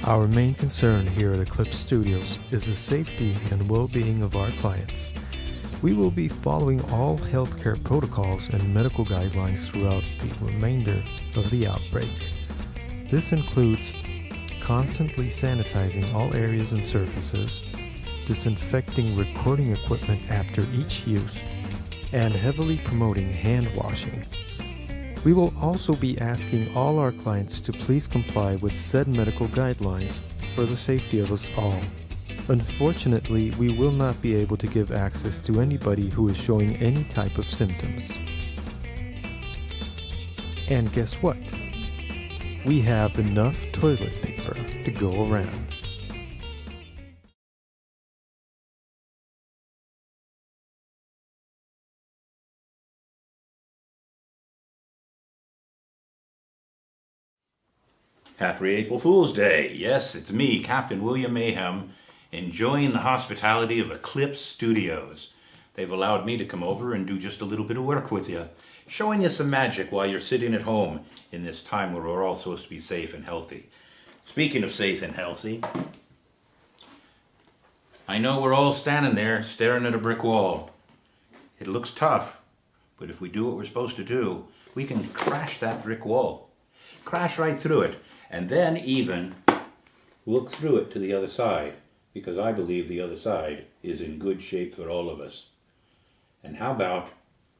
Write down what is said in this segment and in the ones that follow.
Our main concern here at Eclipse Studios is the safety and well-being of our clients. We will be following all healthcare protocols and medical guidelines throughout the remainder of the outbreak. This includes constantly sanitizing all areas and surfaces, disinfecting recording equipment after each use, and heavily promoting hand washing. We will also be asking all our clients to please comply with said medical guidelines for the safety of us all. Unfortunately, we will not be able to give access to anybody who is showing any type of symptoms. And guess what? We have enough toilet paper to go around. Happy April Fool's Day. Yes, it's me, Captain William Mayhem, enjoying the hospitality of Eclipse Studios. They've allowed me to come over and do just a little bit of work with you, showing you some magic while you're sitting at home in this time where we're all supposed to be safe and healthy. Speaking of safe and healthy, I know we're all standing there staring at a brick wall. It looks tough, but if we do what we're supposed to do, we can crash that brick wall. Crash right through it. And then even look through it to the other side, because I believe the other side is in good shape for all of us. And how about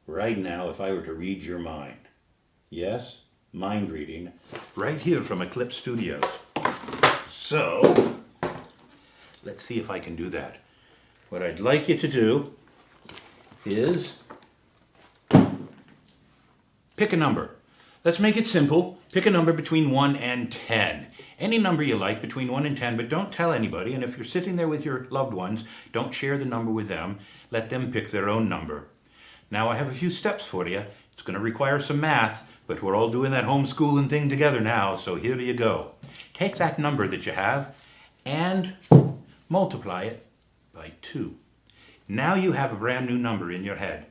right now if I were to read your mind? Yes, mind reading, right here from Eclipse Studios. So, let's see if I can do that. What I'd like you to do is pick a number. Let's make it simple. Pick a number between 1 and 10. Any number you like between 1 and 10, but don't tell anybody. And if you're sitting there with your loved ones, don't share the number with them. Let them pick their own number. Now I have a few steps for you. It's going to require some math, but we're all doing that homeschooling thing together now, so here you go. Take that number that you have and multiply it by 2. Now you have a brand new number in your head.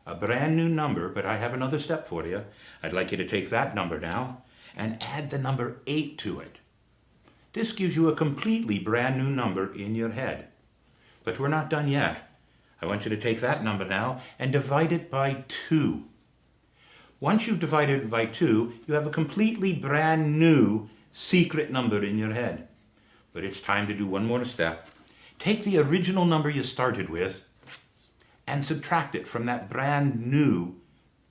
A brand new number, but I have another step for you. I'd like you to take that number now and add the number 8 to it. This gives you a completely brand new number in your head. But we're not done yet. I want you to take that number now and divide it by 2. Once you've divided it by 2, you have a completely brand new secret number in your head. But it's time to do one more step. Take the original number you started with and subtract it from that brand new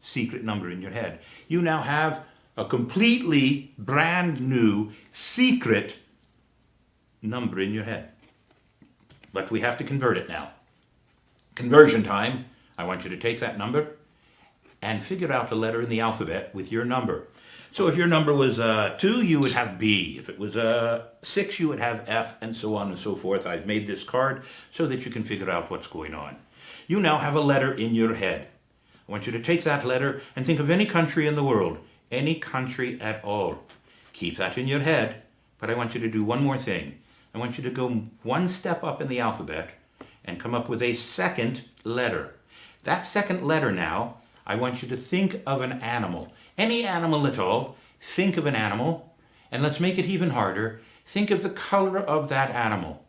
secret number in your head. You now have a completely brand new secret number in your head. But we have to convert it now. Conversion time. I want you to take that number and figure out a letter in the alphabet with your number. So if your number was 2, you would have B. If it was 6, you would have F, and so on and so forth. I've made this card so that you can figure out what's going on. You now have a letter in your head. I want you to take that letter and think of any country in the world, any country at all. Keep that in your head, but I want you to do one more thing. I want you to go one step up in the alphabet and come up with a second letter. That second letter now, I want you to think of an animal. Any animal at all, think of an animal, and let's make it even harder. Think of the color of that animal.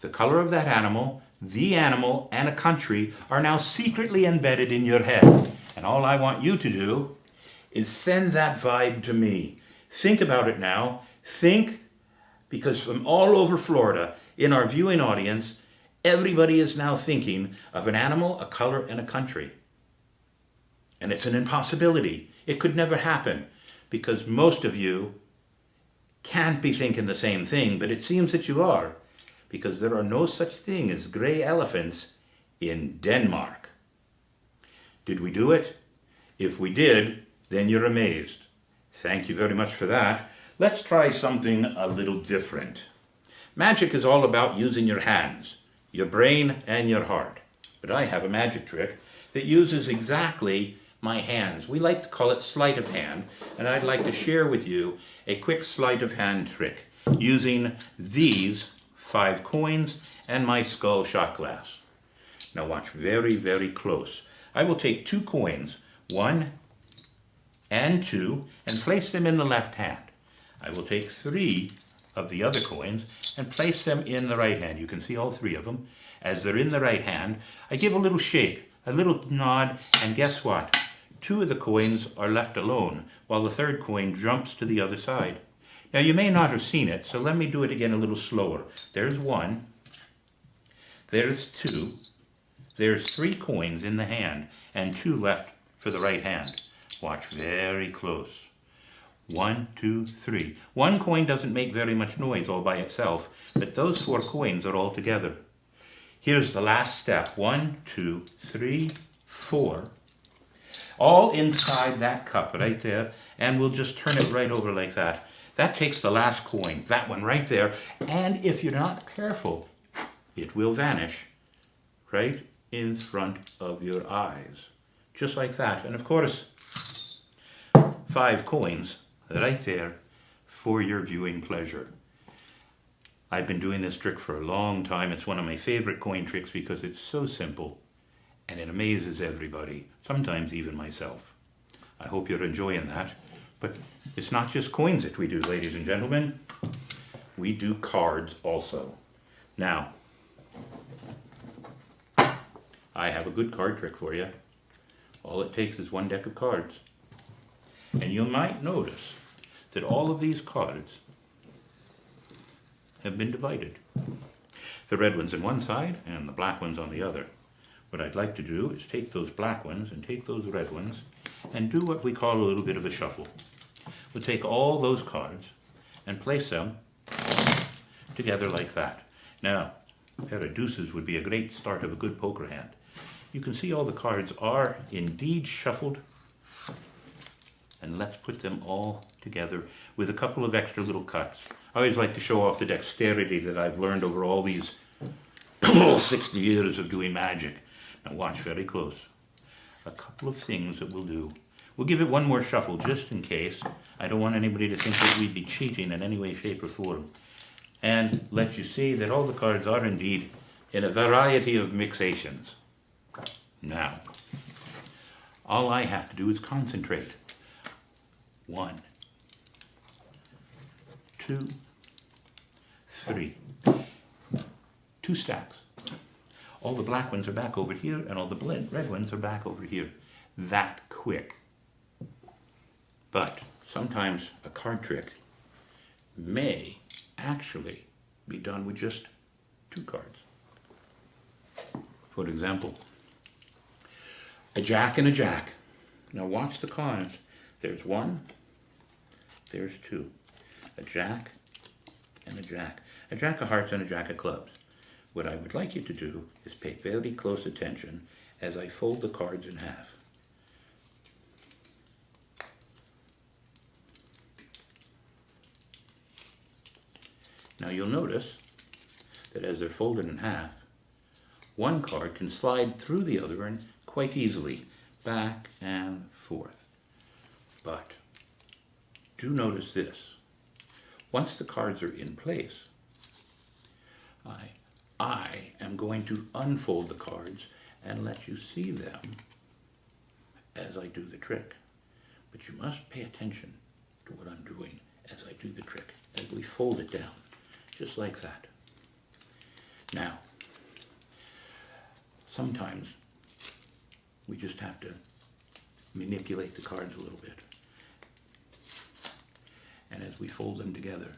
The color of that animal, the animal, and a country are now secretly embedded in your head. And all I want you to do is send that vibe to me. Think about it now. Think, because from all over Florida, in our viewing audience, everybody is now thinking of an animal, a color, and a country. And it's an impossibility. It could never happen, because most of you can't be thinking the same thing, but it seems that you are, because there are no such thing as gray elephants in Denmark. Did we do it? If we did, then you're amazed. Thank you very much for that. Let's try something a little different. Magic is all about using your hands, your brain, and your heart. But I have a magic trick that uses exactly my hands. We like to call it sleight of hand, and I'd like to share with you a quick sleight of hand trick using these 5 coins and my skull shot glass. Now watch very, very close. I will take 2 coins, 1 and 2, and place them in the left hand. I will take 3 of the other coins and place them in the right hand. You can see all three of them. As they're in the right hand, I give a little shake, a little nod, and guess what? Two of the coins are left alone, while the third coin jumps to the other side. Now you may not have seen it, so let me do it again a little slower. There's one, there's two, there's three coins in the hand, and two left for the right hand. Watch very close. 1, 2, 3. One coin doesn't make very much noise all by itself, but those four coins are all together. Here's the last step. 1, 2, 3, 4. All inside that cup right there, and we'll just turn it right over like that. That takes the last coin, that one right there, and if you're not careful, it will vanish right in front of your eyes. Just like that. And of course, 5 coins right there for your viewing pleasure. I've been doing this trick for a long time. It's one of my favorite coin tricks because it's so simple and it amazes everybody, sometimes even myself. I hope you're enjoying that. But it's not just coins that we do, ladies and gentlemen. We do cards also. Now, I have a good card trick for you. All it takes is one deck of cards. And you might notice that all of these cards have been divided. The red ones on one side and the black ones on the other. What I'd like to do is take those black ones and take those red ones and do what we call a little bit of a shuffle. We'll take all those cards and place them together like that. Now, a pair of deuces would be a great start of a good poker hand. You can see all the cards are indeed shuffled. And let's put them all together with a couple of extra little cuts. I always like to show off the dexterity that I've learned over all these 60 years of doing magic. Now watch very close. A couple of things that we'll do. We'll give it one more shuffle just in case. I don't want anybody to think that we'd be cheating in any way, shape, or form. And let you see that all the cards are indeed in a variety of mixations. Now, all I have to do is concentrate. 1, 2, 3. 2 stacks. All the black ones are back over here, and all the red ones are back over here. That quick. But sometimes a card trick may actually be done with just 2 cards. For example, a jack and a jack. Now watch the cards. There's 1, there's 2. A jack and a jack. A jack of hearts and a jack of clubs. What I would like you to do is pay very close attention as I fold the cards in half. Now you'll notice that as they're folded in half, one card can slide through the other one quite easily, back and forth. But do notice this. Once the cards are in place, I am going to unfold the cards and let you see them as I do the trick. But you must pay attention to what I'm doing as I do the trick, as we fold it down, just like that. Now, sometimes we just have to manipulate the cards a little bit. And as we fold them together,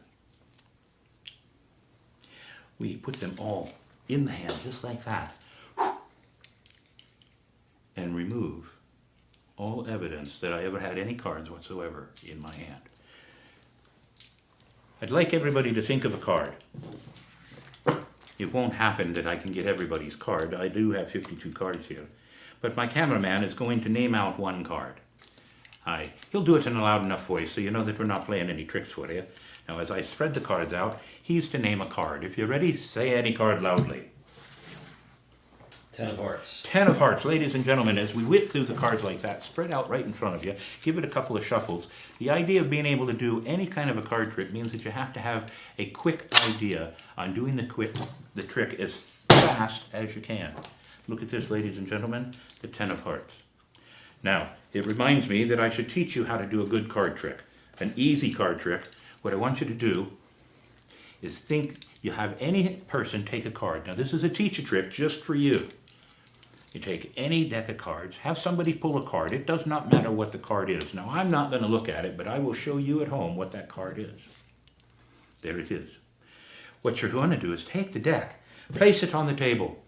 we put them all in the hand, just like that, and remove all evidence that I ever had any cards whatsoever in my hand. I'd like everybody to think of a card. It won't happen that I can get everybody's card. I do have 52 cards here. But my cameraman is going to name out one card. He'll do it in a loud enough voice so you know that we're not playing any tricks for you. Now as I spread the cards out, he's to name a card. If you're ready, say any card loudly. 10 of hearts. 10 of hearts. Ladies and gentlemen, as we whip through the cards like that, spread out right in front of you, give it a couple of shuffles. The idea of being able to do any kind of a card trick means that you have to have a quick idea on doing the trick as fast as you can. Look at this, ladies and gentlemen, the 10 of hearts. Now, it reminds me that I should teach you how to do a good card trick, an easy card trick. What I want you to do is think you have any person take a card. Now this is a teacher trick just for you. You take any deck of cards, have somebody pull a card. It does not matter what the card is. Now I'm not going to look at it, but I will show you at home what that card is. There it is. What you're going to do is take the deck, place it on the table.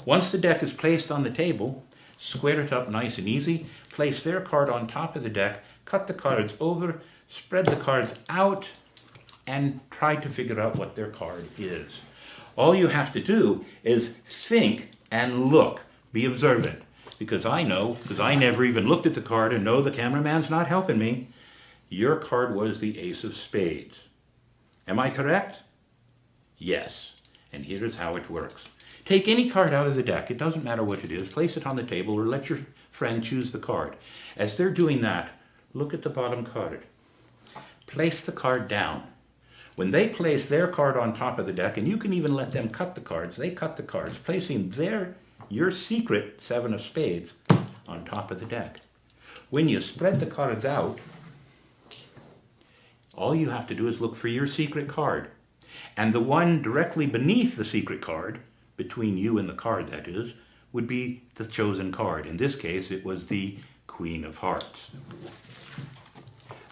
Once the deck is placed on the table, square it up nice and easy, place their card on top of the deck, cut the cards over, spread the cards out, and try to figure out what their card is. All you have to do is think and look. Be observant. Because I know, because I never even looked at the card and know the cameraman's not helping me, your card was the Ace of Spades. Am I correct? Yes. And here's how it works. Take any card out of the deck. It doesn't matter what it is. Place it on the table or let your friend choose the card. As they're doing that, look at the bottom card. Place the card down. When they place their card on top of the deck, and you can even let them cut the cards, they cut the cards, placing your secret Seven of Spades on top of the deck. When you spread the cards out, all you have to do is look for your secret card. And the one directly beneath the secret card, between you and the card that is, would be the chosen card. In this case, it was the Queen of Hearts.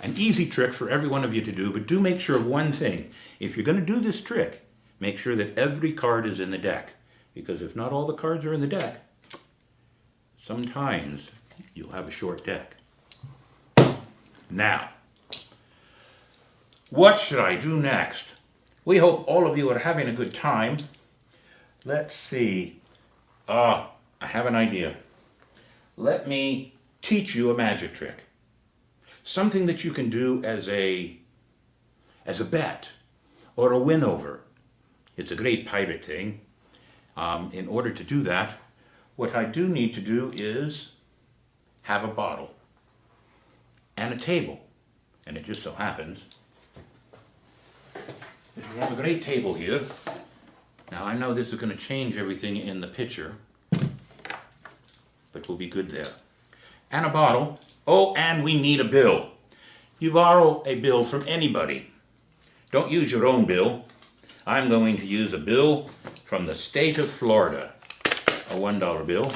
An easy trick for every one of you to do, but do make sure of one thing. If you're going to do this trick, make sure that every card is in the deck. Because if not all the cards are in the deck, sometimes you'll have a short deck. Now, what should I do next? We hope all of you are having a good time. Let's see. I have an idea. Let me teach you a magic trick. Something that you can do as a bet or a win over. It's a great pirate thing. In order to do that, what I do need to do is have a bottle and a table. And it just so happens that we have a great table here. Now I know this is going to change everything in the picture, but we'll be good there. And a bottle. Oh, and we need a bill. You borrow a bill from anybody. Don't use your own bill. I'm going to use a bill from the state of Florida, a $1 bill,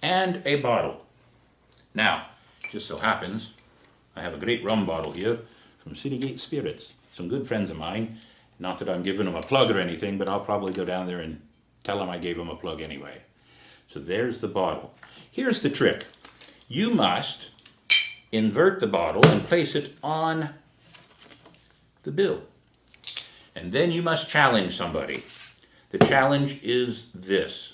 and a bottle. Now, just so happens, I have a great rum bottle here from Citygate Spirits. Some good friends of mine. Not that I'm giving them a plug or anything, but I'll probably go down there and tell them I gave them a plug anyway. So there's the bottle. Here's the trick. You must invert the bottle and place it on the bill. And then you must challenge somebody. The challenge is this.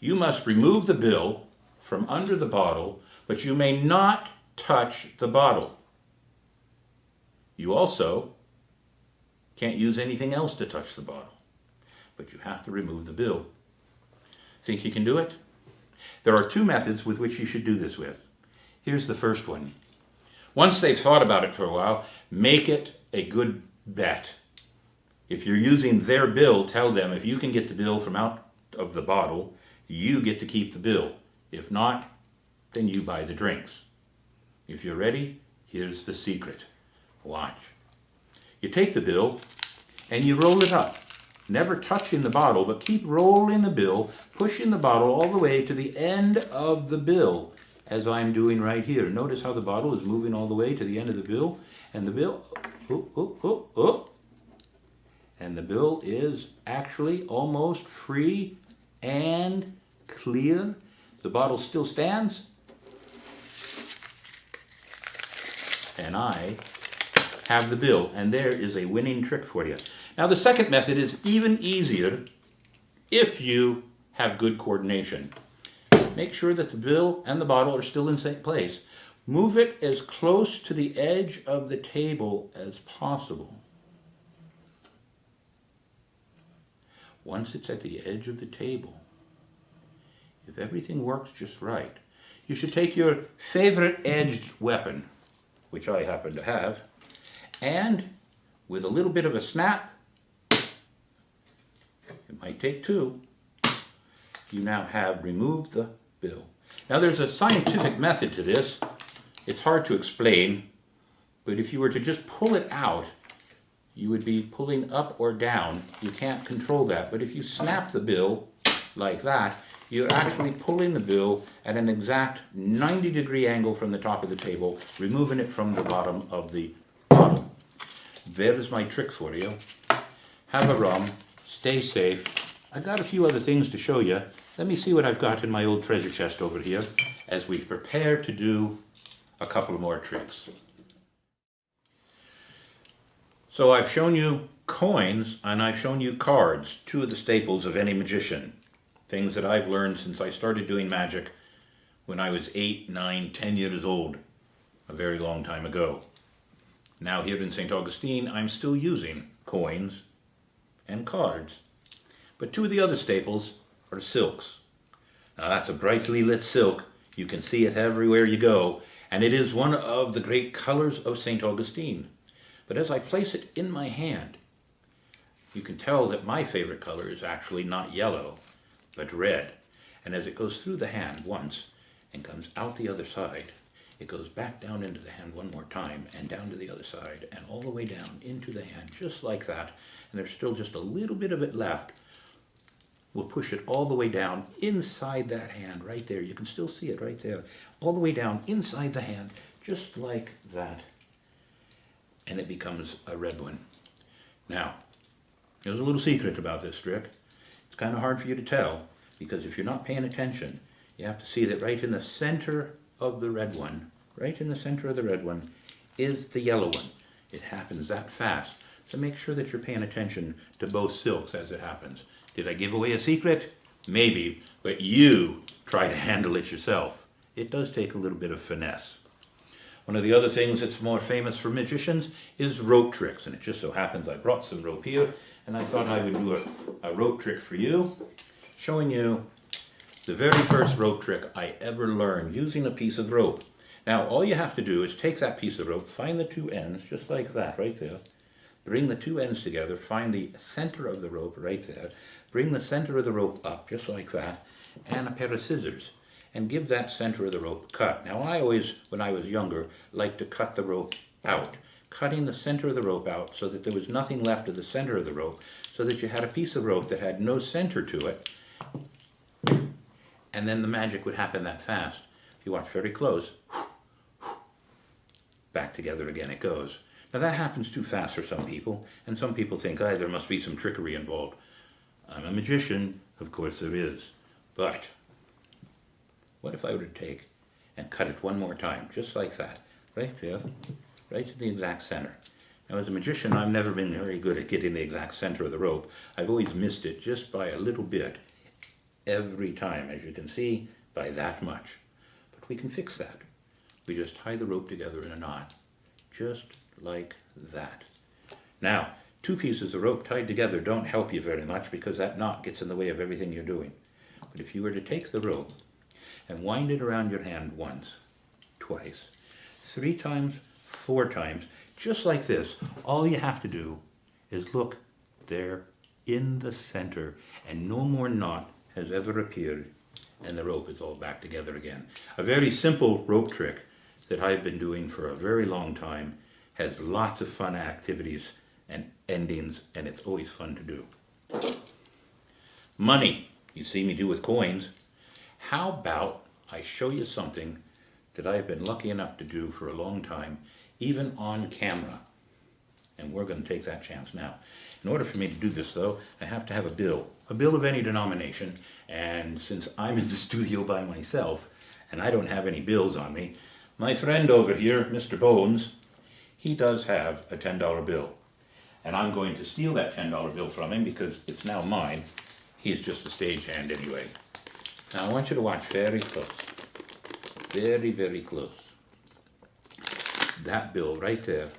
You must remove the bill from under the bottle, but you may not touch the bottle. You also can't use anything else to touch the bottle, but you have to remove the bill. Think you can do it? There are two methods with which you should do this with. Here's the first one. Once they've thought about it for a while, make it a good bet. If you're using their bill, tell them if you can get the bill from out of the bottle, you get to keep the bill. If not, then you buy the drinks. If you're ready, here's the secret. Watch. You take the bill and you roll it up. Never touching the bottle, but keep rolling the bill, pushing the bottle all the way to the end of the bill, as I'm doing right here. Notice how the bottle is moving all the way to the end of the bill, and the bill, and the bill is actually almost free and clear. The bottle still stands, and I have the bill, and there is a winning trick for you. Now the second method is even easier if you have good coordination. Make sure that the bill and the bottle are still in the same place. Move it as close to the edge of the table as possible. Once it's at the edge of the table, if everything works just right, you should take your favorite edged weapon, which I happen to have, and with a little bit of a snap, it might take two, you now have removed the bill. Now there's a scientific method to this. It's hard to explain, but if you were to just pull it out you would be pulling up or down. You can't control that. But if you snap the bill like that, you're actually pulling the bill at an exact 90-degree angle from the top of the table, removing it from the bottom of the bottle. There's my trick for you. Have a rum, stay safe. I've got a few other things to show you. Let me see what I've got in my old treasure chest over here as we prepare to do a couple more tricks. So I've shown you coins and I've shown you cards, two of the staples of any magician. Things that I've learned since I started doing magic when I was 8, 9, 10 years old, a very long time ago. Now here in St. Augustine, I'm still using coins and cards. But two of the other staples are silks. Now that's a brightly lit silk. You can see it everywhere you go, and it is one of the great colors of St. Augustine. But as I place it in my hand, you can tell that my favorite color is actually not yellow, but red. And as it goes through the hand once and comes out the other side, it goes back down into the hand one more time and down to the other side and all the way down into the hand, just like that. And there's still just a little bit of it left. We'll push it all the way down inside that hand right there. You can still see it right there. All the way down inside the hand, just like that. And it becomes a red one. Now, there's a little secret about this trick. It's kind of hard for you to tell, because if you're not paying attention, you have to see that right in the center of the red one, right in the center of the red one, is the yellow one. It happens that fast. So make sure that you're paying attention to both silks as it happens. Did I give away a secret? Maybe, but you try to handle it yourself. It does take a little bit of finesse. One of the other things that's more famous for magicians is rope tricks, and it just so happens I brought some rope here, and I thought I would do a rope trick for you, showing you the very first rope trick I ever learned using a piece of rope. Now all you have to do is take that piece of rope, find the two ends, just like that right there, bring the two ends together, find the center of the rope right there, bring the center of the rope up, just like that, and a pair of scissors. And give that center of the rope a cut. Now I always, when I was younger, liked to cut the rope out. Cutting the center of the rope out so that there was nothing left of the center of the rope, so that you had a piece of rope that had no center to it, and then the magic would happen that fast. If you watch very close, back together again it goes. Now that happens too fast for some people, and some people think, oh, there must be some trickery involved. I'm a magician, of course there is, but what if I were to take and cut it one more time, just like that, right there, right to the exact center. Now as a magician, I've never been very good at getting the exact center of the rope. I've always missed it just by a little bit every time, as you can see, by that much. But we can fix that. We just tie the rope together in a knot, just like that. Now, two pieces of rope tied together don't help you very much because that knot gets in the way of everything you're doing. But if you were to take the rope and wind it around your hand once, twice, 3 times, 4 times, just like this, all you have to do is look there in the center, and no more knot has ever appeared, and the rope is all back together again. A very simple rope trick that I've been doing for a very long time, has lots of fun activities and endings, and it's always fun to do. Money, you see me do with coins. How about I show you something that I've been lucky enough to do for a long time, even on camera. And we're going to take that chance now. In order for me to do this, though, I have to have a bill of any denomination. And since I'm in the studio by myself, and I don't have any bills on me, my friend over here, Mr. Bones, he does have a $10 bill. And I'm going to steal that $10 bill from him because it's now mine. He's just a stagehand anyway. Now I want you to watch very close. Very, very close. That bill right there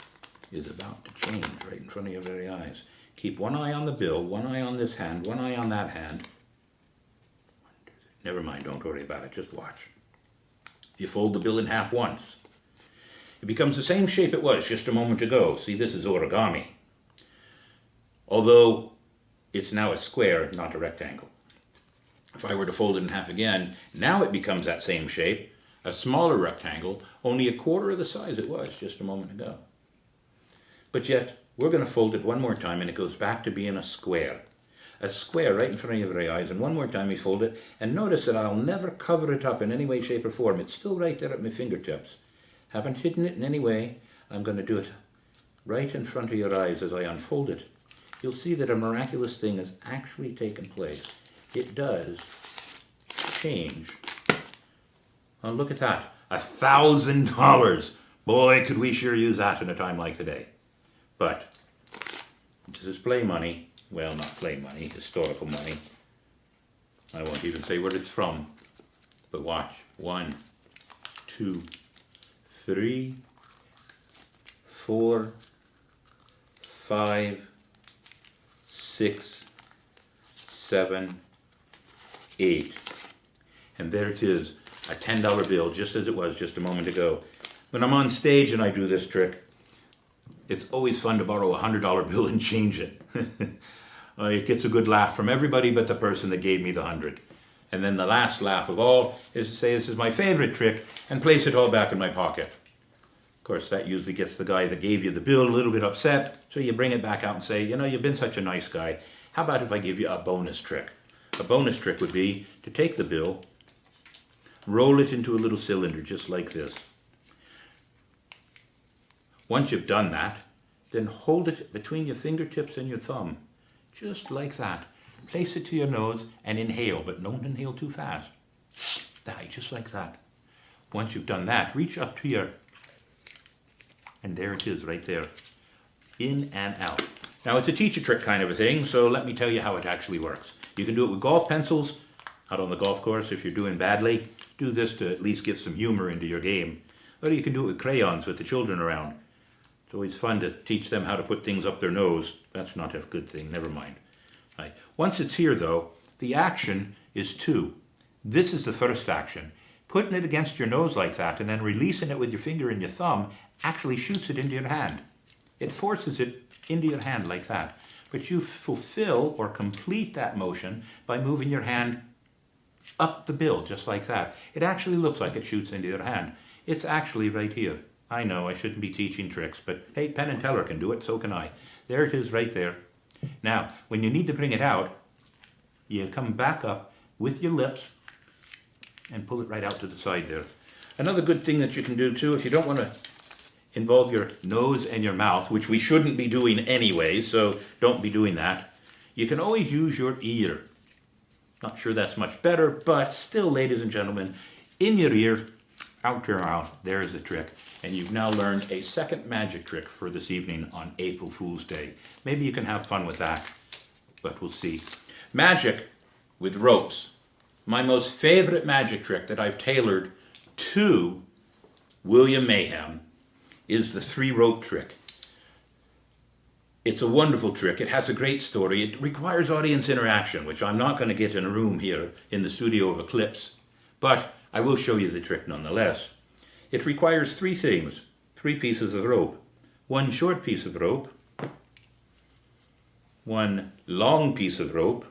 is about to change right in front of your very eyes. Keep one eye on the bill, one eye on this hand, one eye on that hand. Never mind, don't worry about it, just watch. If you fold the bill in half once, it becomes the same shape it was just a moment ago. See, this is origami. Although it's now a square, not a rectangle. If I were to fold it in half again, now it becomes that same shape, a smaller rectangle, only a quarter of the size it was just a moment ago. But yet, we're going to fold it one more time and it goes back to being a square. A square right in front of your eyes, and one more time we fold it, and notice that I'll never cover it up in any way, shape or form. It's still right there at my fingertips. Haven't hidden it in any way. I'm going to do it right in front of your eyes as I unfold it. You'll see that a miraculous thing has actually taken place. It does change. Oh, look at that. $1,000. Boy, could we sure use that in a time like today. But this is play money. Well, not play money, historical money. I won't even say where it's from. But watch. 1, 2, 3, 4, 5, 6, 7, 8. And there it is, a $10 bill, just as it was just a moment ago. When I'm on stage and I do this trick, it's always fun to borrow a $100 bill and change it. It gets a good laugh from everybody but the person that gave me the 100. And then the last laugh of all is to say this is my favorite trick and place it all back in my pocket. Of course, that usually gets the guy that gave you the bill a little bit upset, so you bring it back out and say, you know, you've been such a nice guy. How about if I give you a bonus trick? A bonus trick would be to take the bill, roll it into a little cylinder just like this. Once you've done that, then hold it between your fingertips and your thumb, just like that. Place it to your nose and inhale, but don't inhale too fast. Just like that. Once you've done that, reach up to your, and there it is right there. In and out. Now it's a teacher trick kind of a thing, so let me tell you how it actually works. You can do it with golf pencils, out on the golf course if you're doing badly. Do this to at least get some humor into your game. Or you can do it with crayons with the children around. It's always fun to teach them how to put things up their nose. That's not a good thing, never mind. Right. Once it's here though, the action is 2. This is the first action. Putting it against your nose like that and then releasing it with your finger and your thumb actually shoots it into your hand. It forces it into your hand like that. But you fulfill or complete that motion by moving your hand up the bill just like that. It actually looks like it shoots into your hand. It's actually right here. I know I shouldn't be teaching tricks, but hey, Penn and Teller can do it, so can I. There it is right there. Now, when you need to bring it out, you come back up with your lips and pull it right out to the side there. Another good thing that you can do too, if you don't want to involve your nose and your mouth, which we shouldn't be doing anyway, so don't be doing that, you can always use your ear. Not sure that's much better, but still, ladies and gentlemen, in your ear, out your mouth, there's the trick. And you've now learned a second magic trick for this evening on April Fool's Day. Maybe you can have fun with that, but we'll see. Magic with ropes. My most favorite magic trick that I've tailored to William Mayhem is the 3 rope trick. It's a wonderful trick. It has a great story. It requires audience interaction, which I'm not going to get in a room here in the studio of Eclipse, but I will show you the trick nonetheless. It requires 3 things, 3 pieces of rope. 1 short piece of rope, 1 long piece of rope,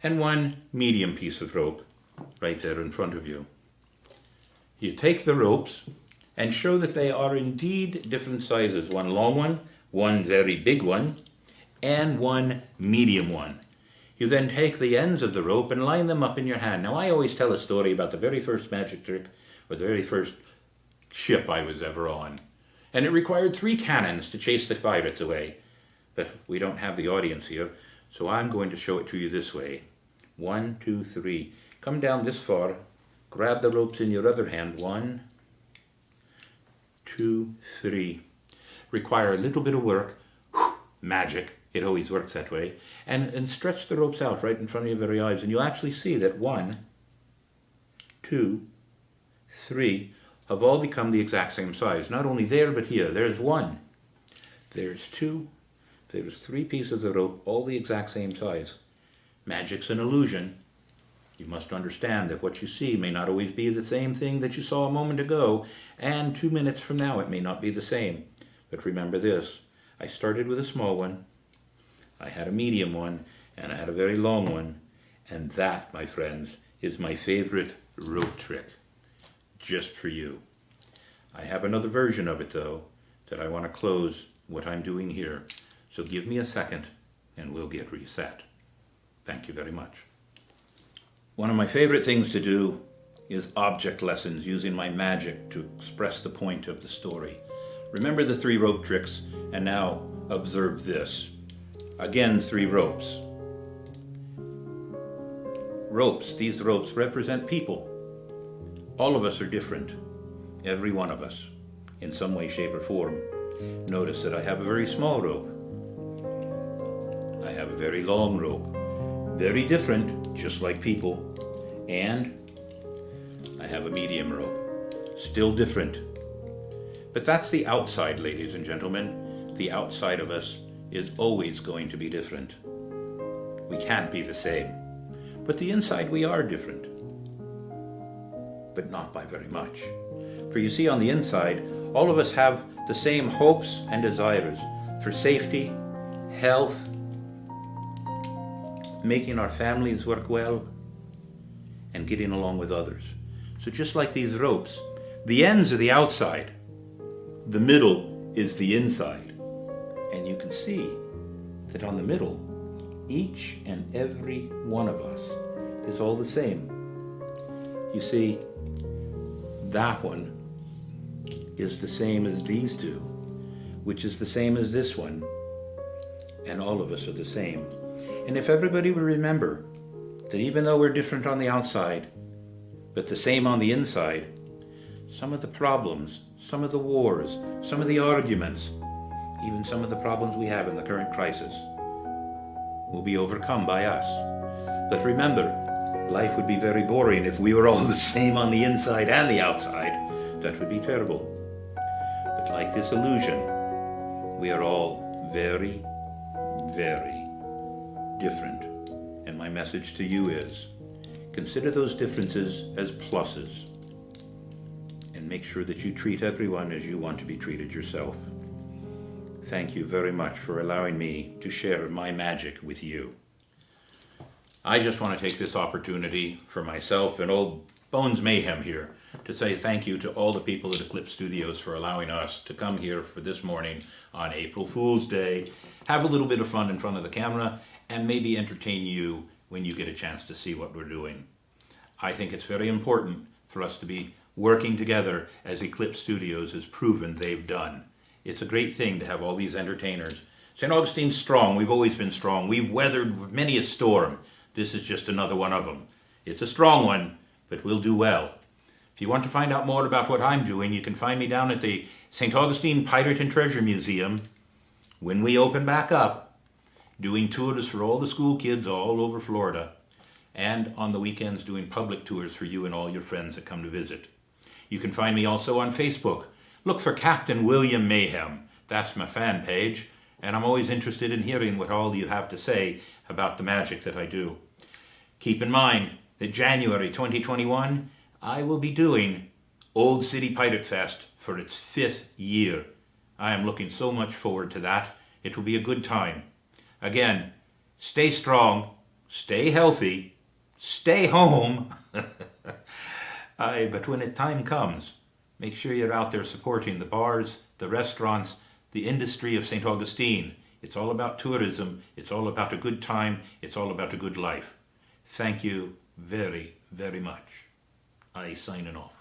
and 1 medium piece of rope right there in front of you. You take the ropes and show that they are indeed different sizes. 1 long one, 1 very big one, and 1 medium one. You then take the ends of the rope and line them up in your hand. Now I always tell a story about the very first magic trick, or the very first ship I was ever on. And it required 3 cannons to chase the pirates away. But we don't have the audience here, so I'm going to show it to you this way. 1, 2, 3. Come down this far, grab the ropes in your other hand. 1, 2, 3. Require a little bit of work. Whew, magic. It always works that way. And stretch the ropes out right in front of your very eyes, and you'll actually see that 1, 2, 3 have all become the exact same size. Not only there, but here. There's 1. There's 2. There's 3 pieces of rope, all the exact same size. Magic's an illusion. You must understand that what you see may not always be the same thing that you saw a moment ago, and 2 minutes from now it may not be the same. But remember this, I started with a small one, I had a medium one, and I had a very long one, and that, my friends, is my favorite rope trick, just for you. I have another version of it, though, that I want to close what I'm doing here. So give me a second and we'll get reset. Thank you very much. One of my favorite things to do is object lessons using my magic to express the point of the story. Remember the 3 rope tricks, and now observe this. Again, 3 ropes. Ropes, these ropes represent people. All of us are different, every one of us, in some way, shape, or form. Notice that I have a very small rope. I have a very long rope. Very different, just like people. And I have a medium rope. Still different. But that's the outside, ladies and gentlemen. The outside of us is always going to be different. We can't be the same. But the inside, we are different. But not by very much. For you see, on the inside, all of us have the same hopes and desires for safety, health, making our families work well, and getting along with others. So just like these ropes, the ends are the outside, the middle is the inside. And you can see that on the middle, each and every one of us is all the same. You see, that one is the same as these two, which is the same as this one, and all of us are the same. And if everybody would remember that even though we're different on the outside, but the same on the inside, some of the problems, some of the wars, some of the arguments, even some of the problems we have in the current crisis will be overcome by us. But remember, life would be very boring if we were all the same on the inside and the outside. That would be terrible. But like this illusion, we are all very, very different. And my message to you is, consider those differences as pluses. And make sure that you treat everyone as you want to be treated yourself. Thank you very much for allowing me to share my magic with you. I just want to take this opportunity for myself and old Bones Mayhem here to say thank you to all the people at Eclipse Studios for allowing us to come here for this morning on April Fool's Day, have a little bit of fun in front of the camera, and maybe entertain you when you get a chance to see what we're doing. I think it's very important for us to be working together as Eclipse Studios has proven they've done. It's a great thing to have all these entertainers. St. Augustine's strong. We've always been strong. We've weathered many a storm. This is just another one of them. It's a strong one, but we'll do well. If you want to find out more about what I'm doing, you can find me down at the St. Augustine Pirate and Treasure Museum when we open back up, doing tours for all the school kids all over Florida, and on the weekends doing public tours for you and all your friends that come to visit. You can find me also on Facebook. Look for Captain William Mayhem. That's my fan page, and I'm always interested in hearing what all you have to say about the magic that I do. Keep in mind that January 2021, I will be doing Old City Pirate Fest for its 5th year. I am looking so much forward to that. It will be a good time. Again, stay strong, stay healthy, stay home. But when the time comes, make sure you're out there supporting the bars, the restaurants, the industry of St. Augustine. It's all about tourism. It's all about a good time. It's all about a good life. Thank you very, very much. I signing off.